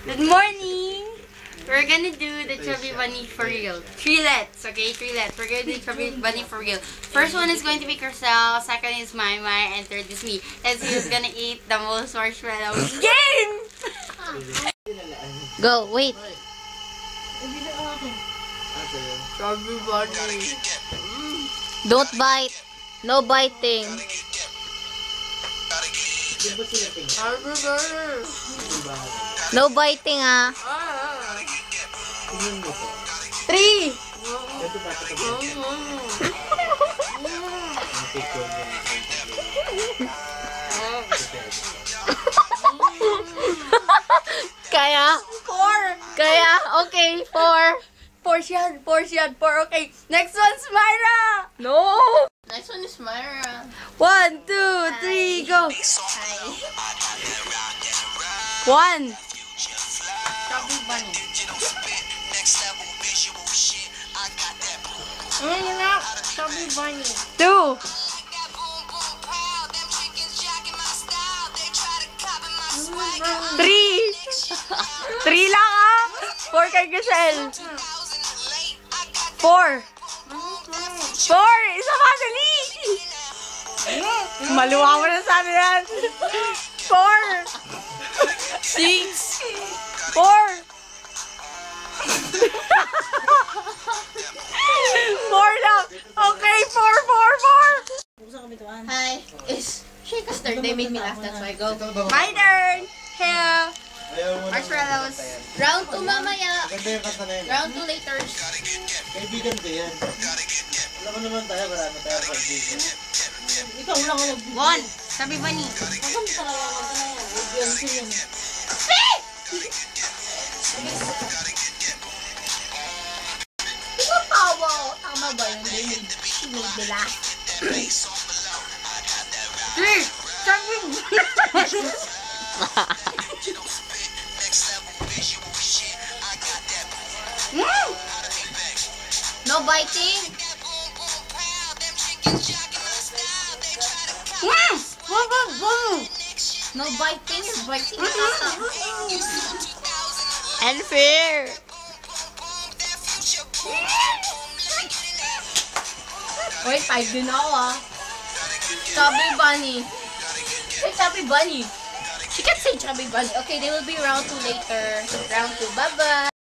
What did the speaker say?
Good morning! We're gonna do the Chubby Bunny for real. Trilets, okay? Trilets. We're gonna do Chubby Bunny for real. First one is going to be Crystal, second is Mai, and third is me. Let's see who's gonna eat the most marshmallows. Game! Go, wait. Chubby Bunny. Don't bite. No biting. Chubby Bunny. No biting, ah. 3! Kaya? 4! Kaya? Okay, 4. 4. Okay. Next one's Myra! No! Next one is Myra. 1, 2, 3, go! Hi. 1. Chubby Bunny. Chubby Bunny. 2. 3. 3 lang ah! 4 kay Giselle. 4. 4! Isa pa, dali! Maluwa mo na sa amin yan. 4. 6. 4. 4 lang. Okay, 4. Hi. It's Shaka's third. They made me laugh. That's why I go. My turn. Here. Marshmallows. Round 2 mamaya. Ganda yung kanta na yun. Round 2 later. Kaibigan ko yan. Alam mo naman tayo, marami tayo kaibigan. Ikaw lang ang 1. Chubby Bunny. Tawa. Tama ba yun? They made me laugh. 3. Chubby Bunny. No biting. No biting. You're biting. Unfair. Wait, 5 din ako ah. Chubby Bunny. Say Chubby Bunny. She can't say Chubby Bunny. Okay, they will be round 2 later. Round 2. Bye-bye.